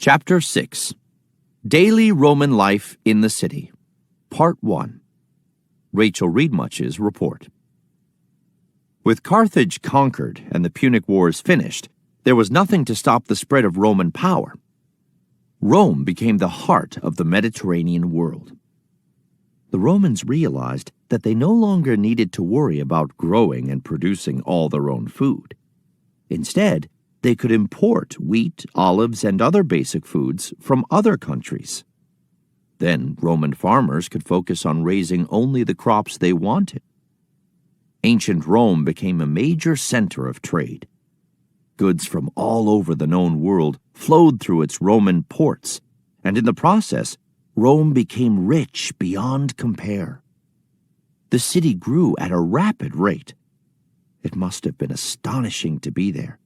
Chapter 6 Daily Roman Life in the City Part 1 Rachel Reedmuch's Report. With Carthage conquered and the Punic Wars finished, there was nothing to stop the spread of Roman power. Rome became the heart of the Mediterranean world. The Romans realized that they no longer needed to worry about growing and producing all their own food. Instead, they could import wheat, olives, and other basic foods from other countries. Then Roman farmers could focus on raising only the crops they wanted. Ancient Rome became a major center of trade. Goods from all over the known world flowed through its Roman ports, and in the process, Rome became rich beyond compare. The city grew at a rapid rate. It must have been astonishing to be there,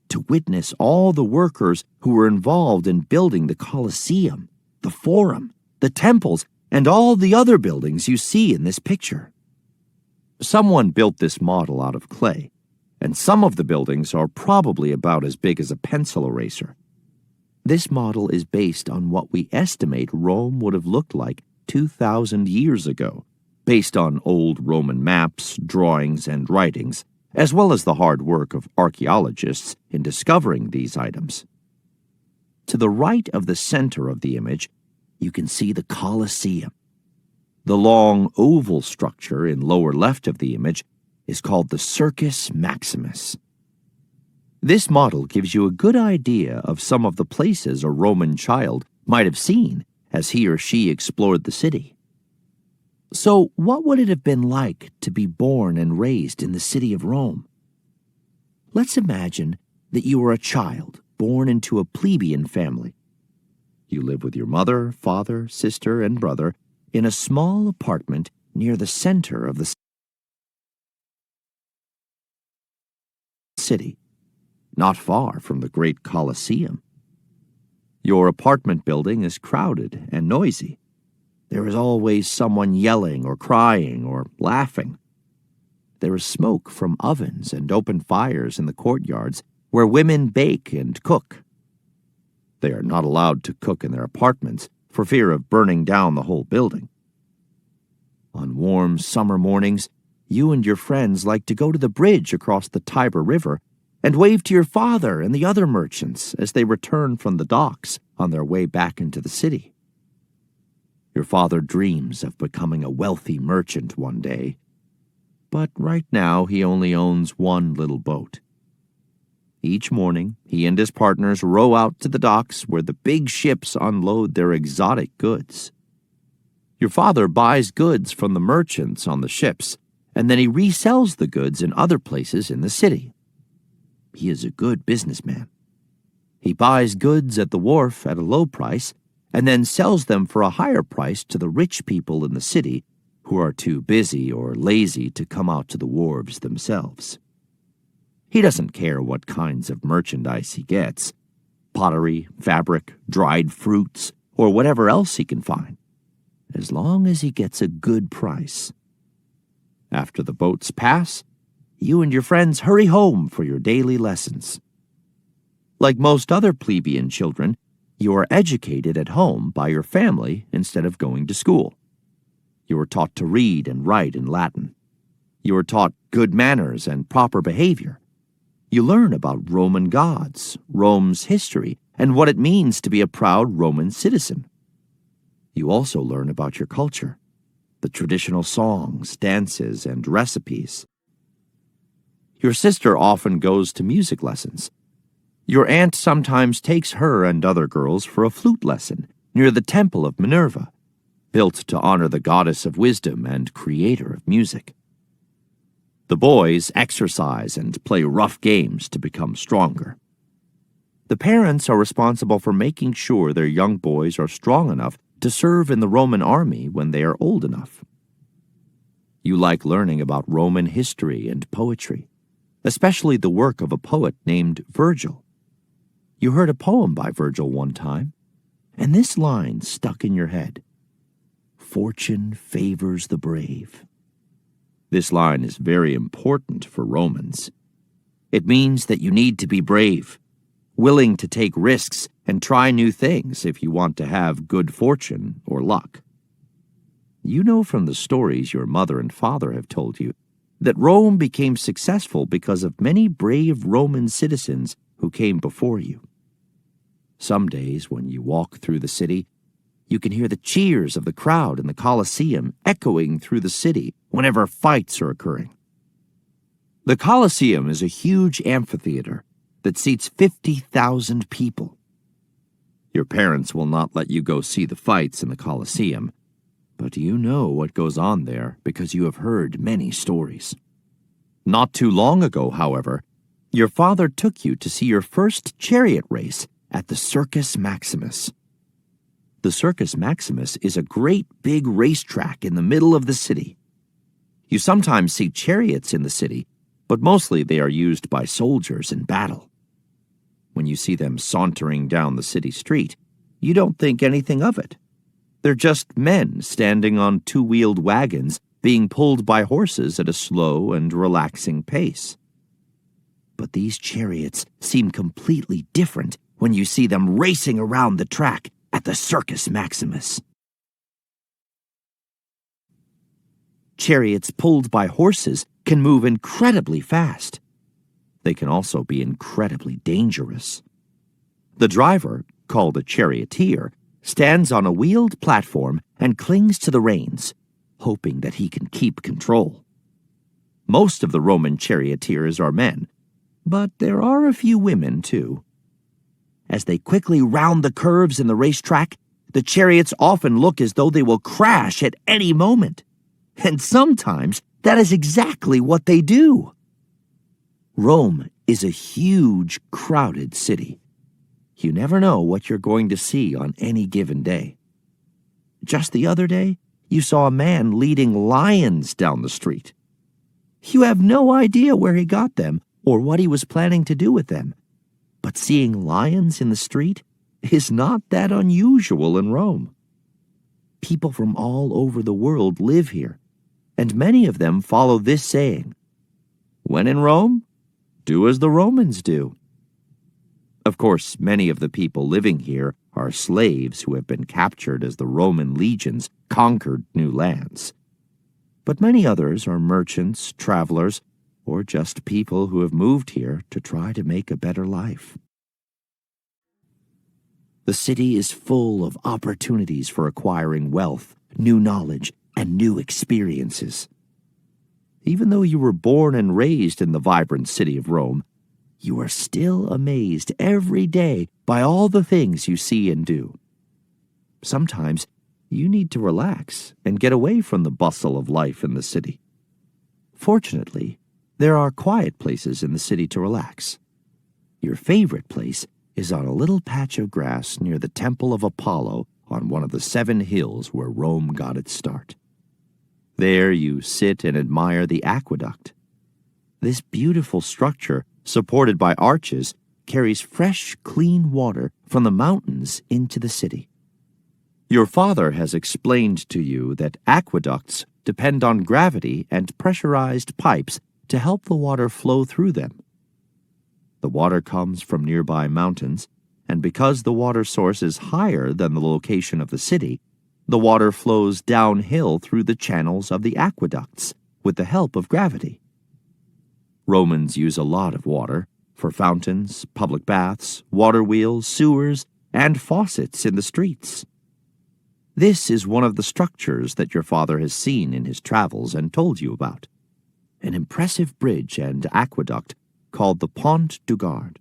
to witness all the workers who were involved in building the Colosseum, the Forum, the temples, and all the other buildings you see in this picture. Someone built this model out of clay, and some of the buildings are probably about as big as a pencil eraser. This model is based on what we estimate Rome would have looked like 2,000 years ago, based on old Roman maps, drawings, and writings, as well as the hard work of archaeologists in discovering these items. To the right of the center of the image, you can see the Colosseum. The long oval structure in lower left of the image is called the Circus Maximus. This model gives you a good idea of some of the places a Roman child might have seen as he or she explored the city. So, what would it have been like to be born and raised in the city of Rome? Let's imagine that you are a child born into a plebeian family. You live with your mother, father, sister, and brother in a small apartment near the center of the city, not far from the great Colosseum. Your apartment building is crowded and noisy. There is always someone yelling or crying or laughing. There is smoke from ovens and open fires in the courtyards where women bake and cook. They are not allowed to cook in their apartments for fear of burning down the whole building. On warm summer mornings, you and your friends like to go to the bridge across the Tiber River and wave to your father and the other merchants as they return from the docks on their way back into the city. Your father dreams of becoming a wealthy merchant one day, but right now he only owns one little boat. Each morning, he and his partners row out to the docks where the big ships unload their exotic goods. Your father buys goods from the merchants on the ships, and then he resells the goods in other places in the city. He is a good businessman. He buys goods at the wharf at a low price and then sells them for a higher price to the rich people in the city who are too busy or lazy to come out to the wharves themselves. He doesn't care what kinds of merchandise he gets, pottery, fabric, dried fruits, or whatever else he can find, as long as he gets a good price. After the boats pass, you and your friends hurry home for your daily lessons. Like most other plebeian children, you are educated at home by your family instead of going to school. You are taught to read and write in Latin. You are taught good manners and proper behavior. You learn about Roman gods, Rome's history, and what it means to be a proud Roman citizen. You also learn about your culture, the traditional songs, dances, and recipes. Your sister often goes to music lessons. Your aunt sometimes takes her and other girls for a flute lesson near the Temple of Minerva, built to honor the goddess of wisdom and creator of music. The boys exercise and play rough games to become stronger. The parents are responsible for making sure their young boys are strong enough to serve in the Roman army when they are old enough. You like learning about Roman history and poetry, especially the work of a poet named Virgil. You heard a poem by Virgil one time, and this line stuck in your head: "Fortune favors the brave." This line is very important for Romans. It means that you need to be brave, willing to take risks, and try new things if you want to have good fortune or luck. You know from the stories your mother and father have told you that Rome became successful because of many brave Roman citizens who came before you. Some days when you walk through the city, you can hear the cheers of the crowd in the Colosseum echoing through the city whenever fights are occurring. The Colosseum is a huge amphitheater that seats 50,000 people. Your parents will not let you go see the fights in the Colosseum, but you know what goes on there because you have heard many stories. Not too long ago, however, your father took you to see your first chariot race at the Circus Maximus. The Circus Maximus is a great big racetrack in the middle of the city. You sometimes see chariots in the city, but mostly they are used by soldiers in battle. When you see them sauntering down the city street, you don't think anything of it. They're just men standing on two-wheeled wagons being pulled by horses at a slow and relaxing pace. But these chariots seem completely different when you see them racing around the track at the Circus Maximus. Chariots pulled by horses can move incredibly fast. They can also be incredibly dangerous. The driver, called a charioteer, stands on a wheeled platform and clings to the reins, hoping that he can keep control. Most of the Roman charioteers are men, but there are a few women too. As they quickly round the curves in the racetrack, the chariots often look as though they will crash at any moment. And sometimes that is exactly what they do. Rome is a huge, crowded city. You never know what you're going to see on any given day. Just the other day, you saw a man leading lions down the street. You have no idea where he got them or what he was planning to do with them. But seeing lions in the street is not that unusual in Rome. People from all over the world live here, and many of them follow this saying, "When in Rome, do as the Romans do." Of course, many of the people living here are slaves who have been captured as the Roman legions conquered new lands. But many others are merchants, travelers, or just people who have moved here to try to make a better life. The city is full of opportunities for acquiring wealth, new knowledge, and new experiences. Even though you were born and raised in the vibrant city of Rome, you are still amazed every day by all the things you see and do. Sometimes you need to relax and get away from the bustle of life in the city. Fortunately, there are quiet places in the city to relax. Your favorite place is on a little patch of grass near the Temple of Apollo on one of the 7 hills where Rome got its start. There you sit and admire the aqueduct. This beautiful structure, supported by arches, carries fresh, clean water from the mountains into the city. Your father has explained to you that aqueducts depend on gravity and pressurized pipes to help the water flow through them. The water comes from nearby mountains, and because the water source is higher than the location of the city, the water flows downhill through the channels of the aqueducts with the help of gravity. Romans use a lot of water for fountains, public baths, water wheels, sewers, and faucets in the streets. This is one of the structures that your father has seen in his travels and told you about, an impressive bridge and aqueduct called the Pont du Gard.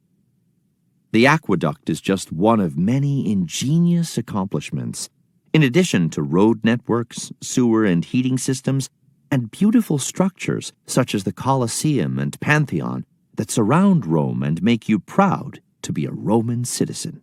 The aqueduct is just one of many ingenious accomplishments, in addition to road networks, sewer and heating systems, and beautiful structures such as the Colosseum and Pantheon that surround Rome and make you proud to be a Roman citizen.